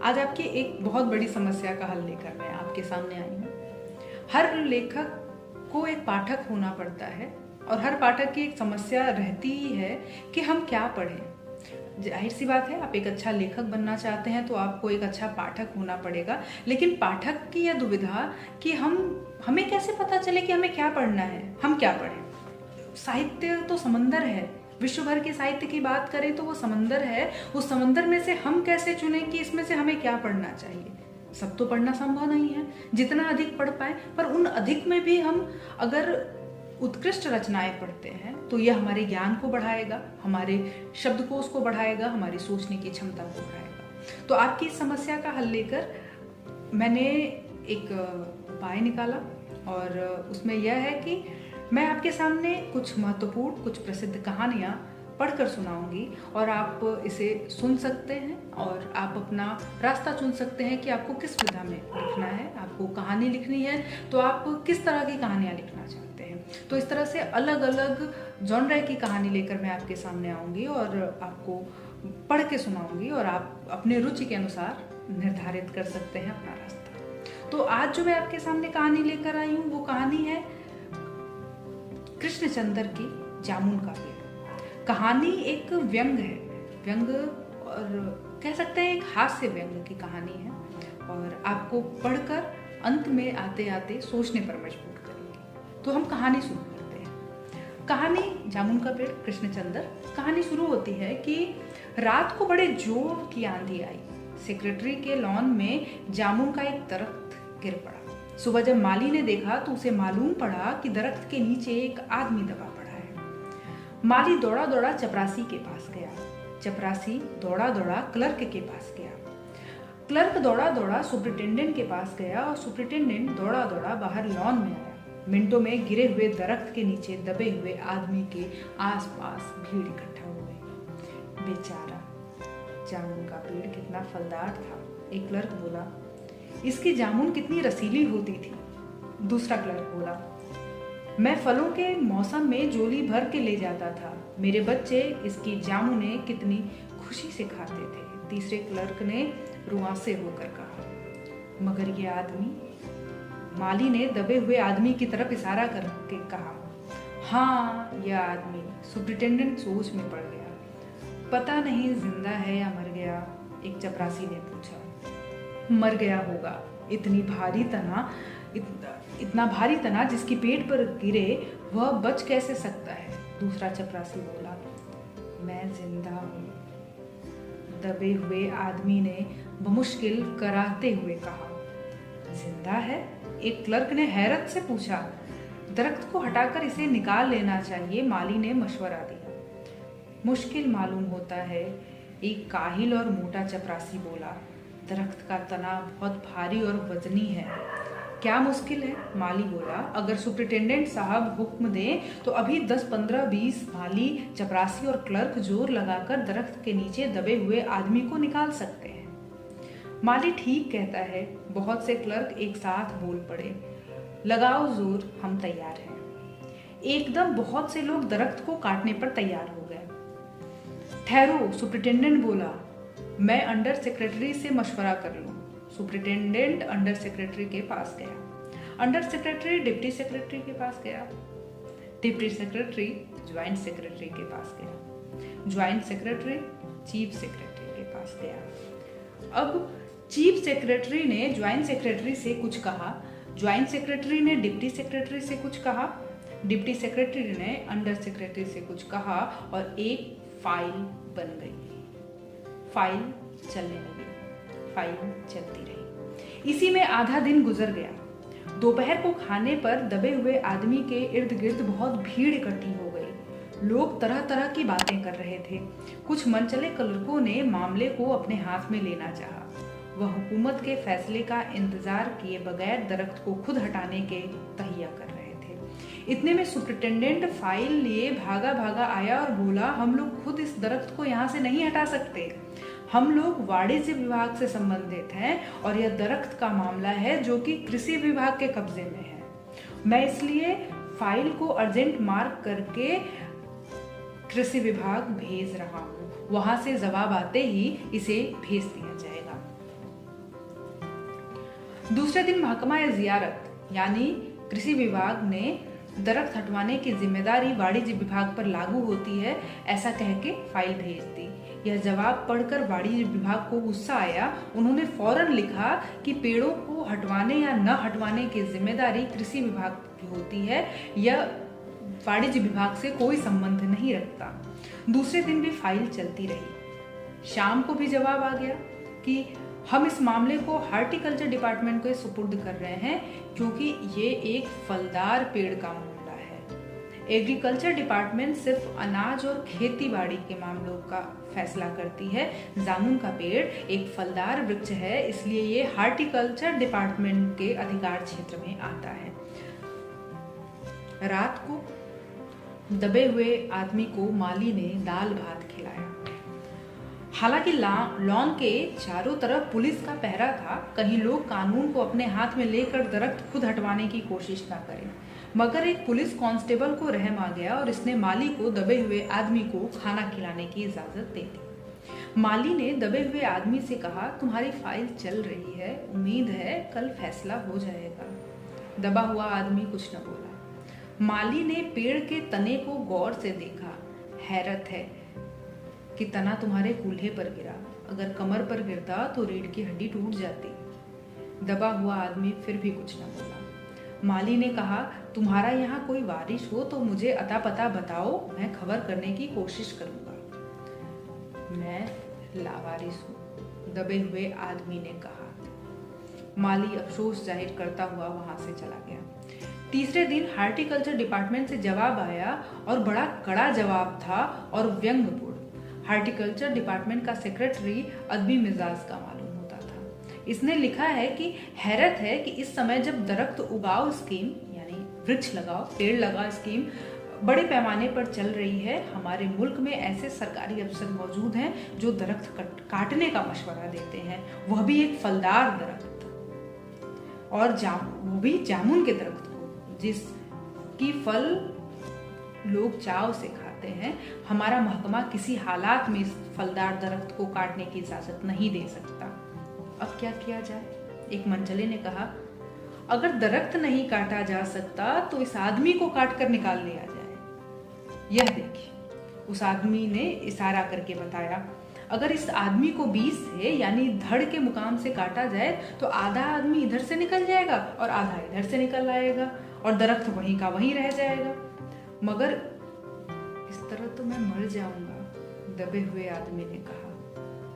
आज आपकी एक बहुत बड़ी समस्या का हल लेकर मैं आपके सामने आई हूँ। हर लेखक को एक पाठक होना पड़ता है और हर पाठक की एक समस्या रहती ही है कि हम क्या पढ़ें। जाहिर सी बात है, आप एक अच्छा लेखक बनना चाहते हैं तो आपको एक अच्छा पाठक होना पड़ेगा, लेकिन पाठक की यह दुविधा कि हमें कैसे पता चले कि हमें क्या पढ़ना है, हम क्या पढ़ें। साहित्य तो समंदर है, विश्व भर के साहित्य की बात करें तो वो समंदर है। उस समंदर में से हम कैसे चुनें कि इसमें से हमें क्या पढ़ना चाहिए। सब तो पढ़ना संभव नहीं है, जितना अधिक पढ़ पाए, पर उन अधिक में भी हम अगर उत्कृष्ट रचनाएं पढ़ते हैं तो यह हमारे ज्ञान को बढ़ाएगा, हमारे शब्दकोश को बढ़ाएगा, हमारी सोचने की क्षमता को बढ़ाएगा। तो आपकी इस समस्या का हल लेकर मैंने एक उपाय निकाला और उसमें यह है कि मैं आपके सामने कुछ महत्वपूर्ण, कुछ प्रसिद्ध कहानियाँ पढ़कर सुनाऊंगी और आप इसे सुन सकते हैं और आप अपना रास्ता चुन सकते हैं कि आपको किस विधा में लिखना है। आपको कहानी लिखनी है तो आप किस तरह की कहानियाँ लिखना चाहते हैं। तो इस तरह से अलग अलग जॉनर की कहानी लेकर मैं आपके सामने आऊँगी और आपको पढ़ के सुनाऊँगी और आप अपने रुचि के अनुसार निर्धारित कर सकते हैं अपना रास्ता। तो आज जो मैं आपके सामने कहानी लेकर आई हूँ वो कहानी है कृष्णचंद्र की जामुन का पेड़। कहानी एक व्यंग है, व्यंग और कह सकते हैं एक हास्य व्यंग की कहानी है और आपको पढ़कर अंत में आते आते सोचने पर मजबूर करेंगे। तो हम कहानी शुरू करते हैं। कहानी जामुन का पेड़, कृष्णचंद्र। कहानी शुरू होती है कि रात को बड़े जोर की आंधी आई। सेक्रेटरी के लॉन में जामुन का एक दरख्त गिर पड़ा। सुबह जब माली ने देखा तो उसे मालूम पड़ा कि दरख्त के नीचे एक आदमी दबा पड़ा है। माली दौड़ा दौड़ा चपरासी के पास गया। चपरासी दौड़ा दौड़ा क्लर्क के पास गया। क्लर्क दौड़ा दौड़ा सुपरिटेंडेंट के पास गया और सुपरिटेंडेंट दौड़ा दौड़ा बाहर लॉन में आया। मिनटों में गिरे हुए दरख्त के नीचे दबे हुए आदमी के आसपास भीड़ इकट्ठा हो गई। बेचारा जामुन का पेड़ कितना फलदार था। एक क्लर्क बोला, इसकी जामुन कितनी रसीली होती थी। दूसरा क्लर्क बोला, मैं फलों के मौसम में झोली भर के ले जाता था। मेरे बच्चे इसकी जामुने कितनी खुशी से खाते थे। तीसरे क्लर्क ने रुआंसे होकर कहा, मगर ये आदमी। माली ने दबे हुए आदमी की तरफ इशारा करके कहा, हाँ यह आदमी। सुपरिटेंडेंट सोच में पड़ गया। पता नहीं जिंदा है या मर गया। एक चपरासी ने पूछा। मर गया होगा। इतना भारी तना जिसकी पेट पर गिरे वह बच कैसे सकता है। दूसरा चपरासी बोला, मैं जिंदा हूँ। दबे हुए आदमी ने बमुश्किल कराते हुए कहा, जिंदा है। एक क्लर्क ने हैरत से पूछा, दरख्त को हटाकर इसे निकाल लेना चाहिए। माली ने मशवरा दिया। मुश्किल मालूम होता है। एक काहिल और मोटा चपरासी बोला, दरख्त का तना बहुत भारी और वजनी है। क्या मुश्किल है? माली बोला, अगर सुपरिटेंडेंट साहब हुक्म दें तो अभी 10, 15, 20 माली, चपरासी और क्लर्क जोर लगाकर दरख्त के नीचे दबे हुए आदमी को निकाल सकते हैं। माली ठीक कहता है। बहुत से क्लर्क एक साथ बोल पड़े, लगाओ जोर, हम तैयार हैं। एकदम बहुत से लोग दरख्त को काटने पर तैयार हो गए। ठहरो, सुपरिटेंडेंट बोला, मैं अंडर सेक्रेटरी से मशवरा कर लूं। सुपरिटेंडेंट अंडर सेक्रेटरी के पास गया। अंडर सेक्रेटरी डिप्टी सेक्रेटरी के पास गया। डिप्टी सेक्रेटरी ज्वाइंट सेक्रेटरी के पास गया। ज्वाइंट सेक्रेटरी चीफ सेक्रेटरी के पास गया। अब चीफ सेक्रेटरी ने ज्वाइंट सेक्रेटरी से कुछ कहा। ज्वाइंट सेक्रेटरी ने डिप्टी सेक्रेटरी से कुछ कहा। डिप्टी सेक्रेटरी ने अंडर सेक्रेटरी से कुछ कहा और एक फाइल बन गई। फाइल चलने लगी। फाइल चलती रही। इसी में आधा दिन गुजर गया। दोपहर को खाने पर दबे हुए आदमी के इर्द गिर्द बहुत भीड़ इकट्ठी हो गई। लोग तरह तरह की बातें कर रहे थे। कुछ मनचले क्लर्कों ने मामले को अपने हाथ में लेना चाहा। वह हुकूमत के फैसले का इंतजार किए बगैर दरख्त को खुद हटाने के तहिया कर रहे थे। इतने में सुपरिटेंडेंट फाइल लिए भागा भागा आया और बोला, हम लोग खुद इस दरख्त को यहाँ से नहीं हटा सकते। हम लोग वाणिज्य विभाग से संबंधित हैं और यह दरख्त का मामला है जो कि कृषि विभाग के कब्जे में है। मैं इसलिए फाइल को अर्जेंट मार्क करके कृषि विभाग भेज रहा हूँ। वहां से जवाब आते ही इसे भेज दिया जाएगा। दूसरे दिन महकमा जियारत यानी कृषि विभाग ने दरख्त हटवाने की जिम्मेदारी वाणिज्य विभाग पर लागू होती है ऐसा कह के फाइल भेज दी। यह जवाब पढ़कर वाणिज्य विभाग को गुस्सा आया। उन्होंने फौरन लिखा कि पेड़ों को हटवाने या न हटवाने की जिम्मेदारी कृषि विभाग की होती है, यह वाणिज्य विभाग से कोई संबंध नहीं रखता। दूसरे दिन भी फाइल चलती रही। शाम को भी जवाब आ गया कि हम इस मामले को हार्टिकल्चर डिपार्टमेंट को सुपुर्द कर रहे हैं क्योंकि ये एक फलदार पेड़ का मामला है। एग्रीकल्चर डिपार्टमेंट सिर्फ अनाज और खेती बाड़ी के मामलों का फैसला करती है। जामुन का पेड़ एक फलदार वृक्ष है, इसलिए ये हार्टिकल्चर डिपार्टमेंट के अधिकार क्षेत्र में आता है। रात को दबे हुए आदमी को माली ने दाल भात खिलाया। हालांकि लॉन के चारों तरफ पुलिस का पहरा था, कहीं लोग कानून को अपने हाथ में लेकर दरख्त खुद हटवाने की कोशिश ना करें। मगर एक पुलिस कांस्टेबल को रहम आ गया और इसने माली को दबे हुए आदमी को खाना खिलाने की इजाजत दे दी। माली ने दबे हुए आदमी से कहा, तुम्हारी फाइल चल रही है, उम्मीद है कल फैसला हो जाएगा। दबा हुआ आदमी कुछ न बोला। माली ने पेड़ के तने को गौर से देखा। हैरत है कि तना तुम्हारे कूल्हे पर गिरा, अगर कमर पर गिरता तो रीढ़ की हड्डी टूट जाती। दबा हुआ आदमी फिर भी कुछ न बोला। माली ने कहा, तुम्हारा यहाँ कोई वारिश हो तो मुझे अता पता बताओ, मैं खबर करने की कोशिश करूंगा। मैं लावारिस हूँ, दबे हुए आदमी ने कहा। माली अफसोस जाहिर करता हुआ वहां से चला गया। तीसरे दिन हार्टिकल्चर डिपार्टमेंट से जवाब आया और बड़ा कड़ा जवाब था और व्यंग्यपूर्ण। हार्टिकल्चर डिपार्टमेंट का सेक्रेटरी अदबी मिजाज का मालूम होता था। इसने लिखा है कि हैरत है कि इस समय जब दरख्त उगाओ स्कीम यानी वृक्ष लगाओ पेड़ लगाओ स्कीम बड़े पैमाने पर चल रही है, हमारे मुल्क में ऐसे सरकारी अफसर मौजूद हैं जो दरख्त काटने का मशवरा देते हैं, वह भी एक फलदार दरख्त और वो भी जामुन के दरख्त को जिसकी फल लोग चाव से खाते हैं। हमारा महकमा किसी हालात में इस फलदार दरख्त को काटने की इजाजत नहीं दे सकता। अब क्या किया जाए? एक मंचले ने कहा, अगर दरख्त नहीं काटा जा सकता तो इस आदमी को काट कर निकाल लिया जाए। यह देखिए, उस आदमी ने इशारा करके बताया, अगर इस आदमी को 20 से यानी धड़ के मुकाम से काटा जाए तो आधा आदमी इधर से निकल जाएगा और आधा इधर से निकल आएगा और दरख्त वहीं का वहीं रह जाएगा। मगर इस तरह तो मैं मर जाऊंगा, दबे हुए आदमी ने कहा।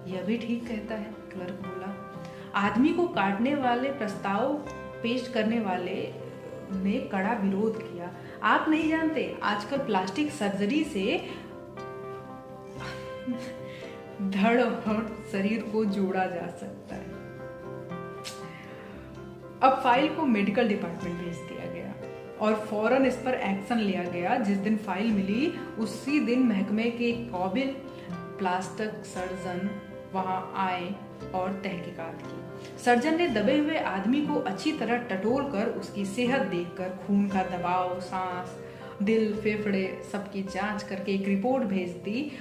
यह भी ठीक कहता है, क्लर्क बोला। आदमी को काटने वाले प्रस्ताव पेश करने वाले ने कड़ा विरोध किया। आप नहीं जानते, आजकल प्लास्टिक सर्जरी से धड़ और शरीर को जोड़ा जा सकता है। अब फाइल को मेडिकल डिपार्टमेंट भेज दिया गया और फौरन इस पर एक्शन लिया गया। जिस दिन फाइल मिली उसी दिन महकमे के काबिल प्लास्टिक सर्जन वहां आए और तहकीकात की। सर्जन ने दबे हुए आदमी को अच्छी तरह टटोल कर उसकी सेहत देखकर खून का दबाव, सांस, दिल, फेफड़े सबकी जांच करके एक रिपोर्ट भेज दी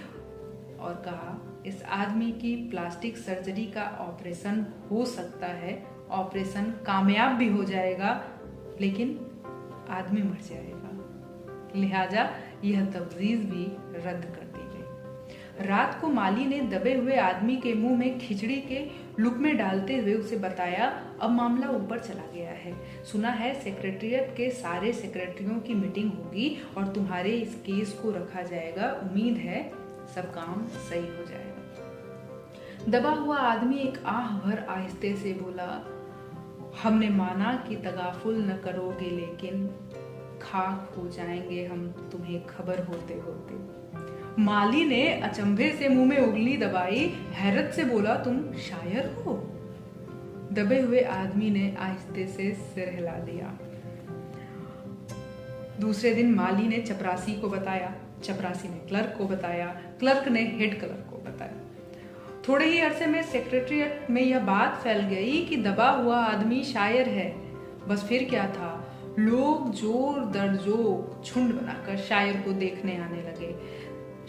और कहा, इस आदमी की प्लास्टिक सर्जरी का ऑपरेशन हो सकता है, ऑपरेशन कामयाब भी हो जाएगा लेकिन आदमी मर जाएगा, लिहाजा यह तजवीज़ भी रद्द कर दी गई। रात को माली ने दबे हुए आदमी के मुंह में खिचड़ी के लुकमे डालते हुए उसे बताया, अब मामला ऊपर चला गया है, सुना है सेक्रेटेरिएट के सारे सेक्रेटरियों की मीटिंग होगी और तुम्हारे इस केस को रखा जाएगा, उम्मीद है सब काम सही हो जाएगा। दबा हुआ आदमी एक आह भर आहिस्ते से बोला, हमने माना कि तगाफुल न करोगे लेकिन खाक हो जाएंगे हम तुम्हें खबर होते होते। माली ने अचंभे से मुंह में उंगली दबाई, हैरत से बोला, तुम शायर हो? दबे हुए आदमी ने आहिस्ते से सिर हिला दिया। दूसरे दिन माली ने चपरासी को बताया, चपरासी ने क्लर्क को बताया, क्लर्क ने हेड क्लर्क को बताया। थोड़े ही अरसे में सेक्रेटेरिएट में यह बात फैल गई कि दबा हुआ आदमी शायर है। बस फिर क्या था, लोग जोर दर जोर झुंड बनाकर शायर को देखने आने लगे।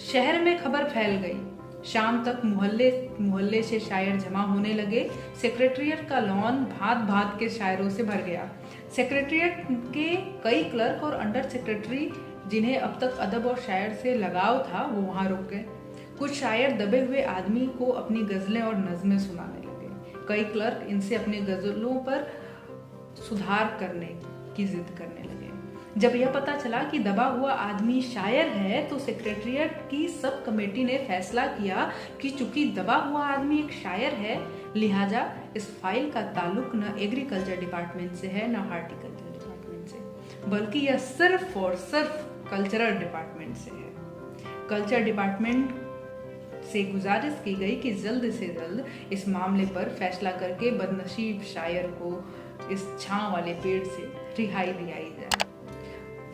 शहर में खबर फैल गई, शाम तक मोहल्ले मोहल्ले से शायर जमा होने लगे। सेक्रेटेरिएट का लॉन भांत भांत के शायरों से भर गया। सेक्रेटेरिएट के कई क्लर्क और अंडर सेक्रेटरी जिन्हें अब तक अदब और शायर से लगाव था वो वहां रुक गए। कुछ शायर दबे हुए आदमी को अपनी गजलें और नज़में सुनाने लगे। कई क्लर्क इनसे अपनी गजलों पर सुधार करने की जिद करने लगे। जब यह पता चला कि दबा हुआ आदमी शायर है तो सेक्रेटेरिएट की सब कमेटी ने फैसला किया कि चूंकि दबा हुआ आदमी एक शायर है, लिहाजा इस फाइल का ताल्लुक न एग्रीकल्चर डिपार्टमेंट से है न हार्टिकल्चर डिपार्टमेंट से, बल्कि यह सिर्फ और सिर्फ कल्चरल डिपार्टमेंट से है। कल्चर डिपार्टमेंट से गुजारिश की गई कि जल्द से जल्द इस मामले पर फैसला करके बदनसीब शायर को इस छांव वाले पेड़ से रिहाई दिलाई जाए।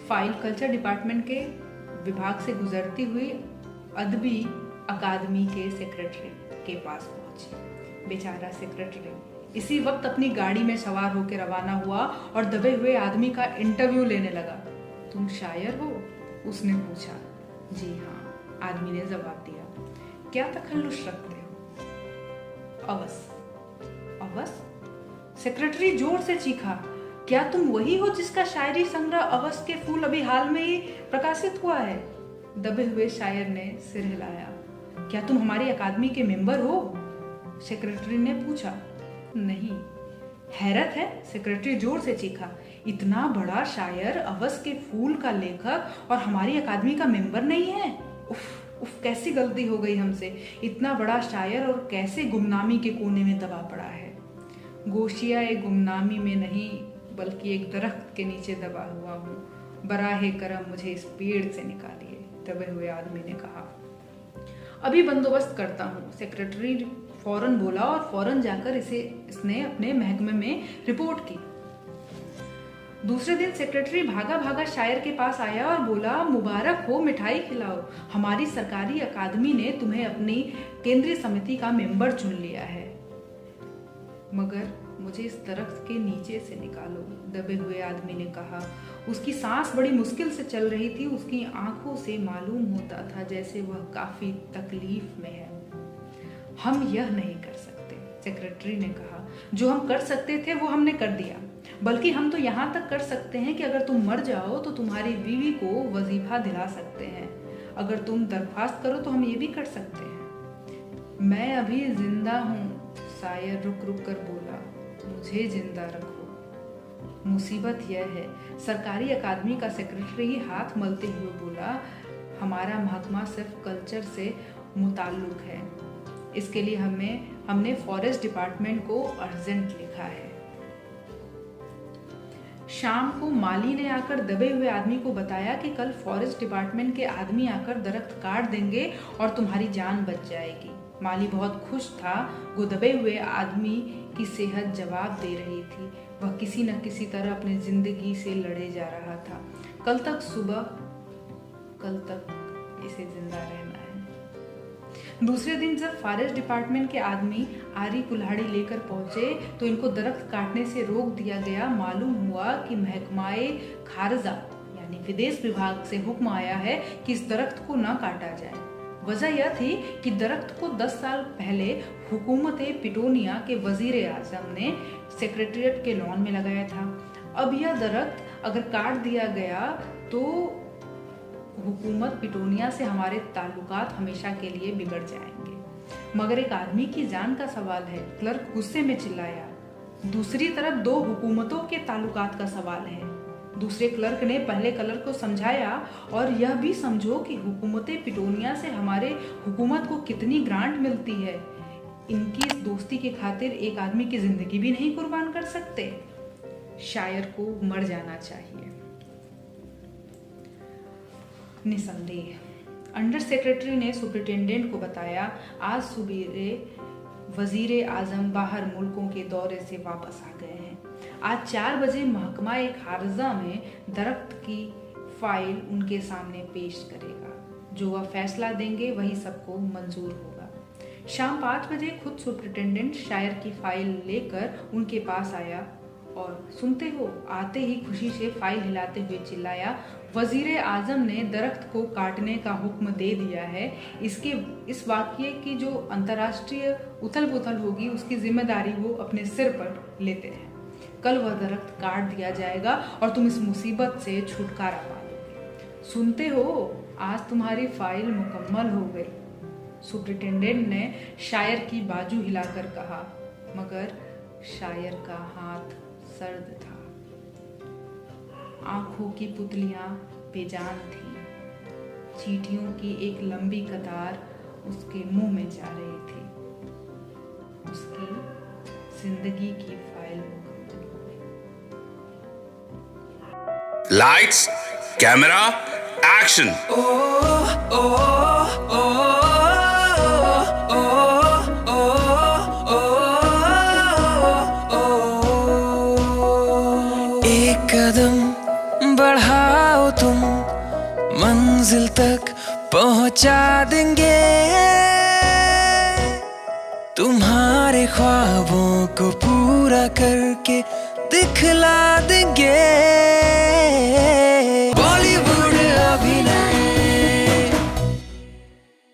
फाइल कल्चर डिपार्टमेंट के विभाग से गुजरती हुई अदबी अकादमी के सेक्रेटरी के पास पहुंची। बेचारा सेक्रेटरी इसी वक्त अपनी गाड़ी में सवार होकर रवाना हुआ और दबे हुए आदमी का इंटरव्यू लेने लगा। तुम शायर हो? उसने पूछा। जी हाँ, आदमी ने जवाब दिया। क्या तखल्लुस रखते हो? अवस। अवस? सेक्रेटरी जोर से चीखा। क्या तुम वही हो जिसका शायरी संग्रह अवस के फूल अभी हाल में ही प्रकाशित हुआ है? दबे हुए शायर ने सिर हिलाया। क्या तुम हमारी अकादमी के मेंबर हो? सेक्रेटरी ने पूछा। नहीं। हैरत है, सेक्रेटरी जोर से चीखा। इतना बड़ा शायर, अवस के फूल का लेखक और हमारी अकादमी का मेंबर नहीं है? उफ उफ, कैसी गलती हो गई हमसे। इतना बड़ा शायर और कैसे गुमनामी के कोने में दबा पड़ा है। गोशिया एक गुमनामी में नहीं बल्कि एक दरख्त के नीचे दबा हुआ हूँ। बराहे करम मुझे इस पेड़ से निकालिए, दबे हुए आदमी ने कहा। अभी बंदोबस्त करता हूँ, सेक्रेटरी फौरन बोला और फौरन जाकर इसने अपने महकमे में रिपोर्ट की। दूसरे दिन सेक्रेटरी भागा भागा शायर के पास आया और बोला, मुबारक हो, मिठाई खिलाओ। हमारी सरकारी अकादमी ने तुम्हें अपनी केंद्रीय समिति का मेंबर चुन लिया है, मगर मुझे इस दरख्त के नीचे से निकालो, दबे हुए आदमी ने कहा। उसकी सांस बड़ी मुश्किल से चल रही थी। उसकी आंखों से मालूम होता था जैसे वह काफी तकलीफ में है। हम यह नहीं कर सकते, सेक्रेटरी ने कहा। जो हम कर सकते थे वो हमने कर दिया। बल्कि हम तो यहाँ तक कर सकते हैं कि अगर तुम मर जाओ तो तुम्हारी बीवी को वजीफा दिला सकते हैं। अगर तुम दरख्वास्त करो तो हम ये भी कर सकते हैं। मैं अभी जिंदा हूँ, शायर रुक रुक कर बोला। मुझे जिंदा रखो। मुसीबत यह है, सरकारी अकादमी का सेक्रेटरी हाथ मलते हुए बोला, हमारा महकमा सिर्फ कल्चर से मुताल्लुक है। इसके लिए हमने फॉरेस्ट डिपार्टमेंट को अर्जेंट लिखा है। शाम को माली ने आकर दबे हुए आदमी को बताया कि कल फॉरेस्ट डिपार्टमेंट के आदमी आकर दरख्त काट देंगे और तुम्हारी जान बच जाएगी। माली बहुत खुश था। वो दबे हुए आदमी की सेहत जवाब दे रही थी। वह किसी न किसी तरह अपनी जिंदगी से लड़े जा रहा था। कल तक इसे जिंदा रहना है। दूसरे दिन जब फॉरेस्ट डिपार्टमेंट के आदमी आरी कुल्हाड़ी लेकर पहुंचे तो इनको दरख्त काटने से रोक दिया गया। मालूम हुआ कि महकमाए खारजा यानी विदेश विभाग से हुक्म आया है कि इस दरख्त को न काटा जाए। वजह यह थी कि दरख्त को 10 साल पहले हुकूमत पिटोनिया के वजीर आजम ने सेक्रेटेरिएट के लॉन में लगाया था। अब यह दरख्त अगर काट दिया गया तो हुकूमत पिटोनिया से हमारे ताल्लुकात हमेशा के लिए बिगड़ जाएंगे। मगर एक आदमी की जान का सवाल है, क्लर्क गुस्से में चिल्लाया। दूसरी तरफ दो हुकूमतों के ताल्लुकात का सवाल है। दूसरे क्लर्क ने पहले क्लर्क को समझाया, और यह भी समझो कि हुकूमत पिटोनिया से हमारे हुकूमत को कितनी ग्रांट मिलती है। इनकी इस दोस्ती के खातिर एक आदमी की जिंदगी भी नहीं कुर्बान कर सकते। शायर को मर जाना चाहिए। निसंदेह अंडर सेक्रेटरी ने सुपरिटेंडेंट को बताया, आज सुबेरे वजीर आजम बाहर मुल्कों के दौरे से वापस आ गए हैं। आज 4 बजे महकमा एक हारजा में दरख्त की फाइल उनके सामने पेश करेगा। जो वह फैसला देंगे वही सबको मंजूर होगा। शाम 5 बजे खुद सुपरिटेंडेंट शायर की फाइल लेकर उनके पास आया और सुनते हो, आते ही खुशी से फाइल हिलाते हुए चिल्लाया, वजीर आजम ने दरख्त को काटने का हुक्म दे दिया है। इस वाक़ये की जो अंतर्राष्ट्रीय उथल पुथल होगी उसकी जिम्मेदारी वो अपने सिर पर लेते हैं। कल वह दरख्त काट दिया जाएगा और तुम इस मुसीबत से छुटकारा पा लोगे। सुनते हो, आज तुम्हारी फाइल मुकम्मल हो गई। सुपरिटेंडेंट ने शायर की बाजू हिलाकर कहा, मगर शायर का हाथ सर्द था। आंखों की पुतलियां बेजान थीं। चींटियों की एक लंबी कतार उसके मुंह में जा रही थी। उसकी जिंदगी की फाइल मुकम्मल हो गई। Lights, camera, action. एक कदम बढ़ाओ तुम, मंजिल तक पहुंचा देंगे। तुम्हारे ख्वाबों को पूरा करके दिखला देंगे।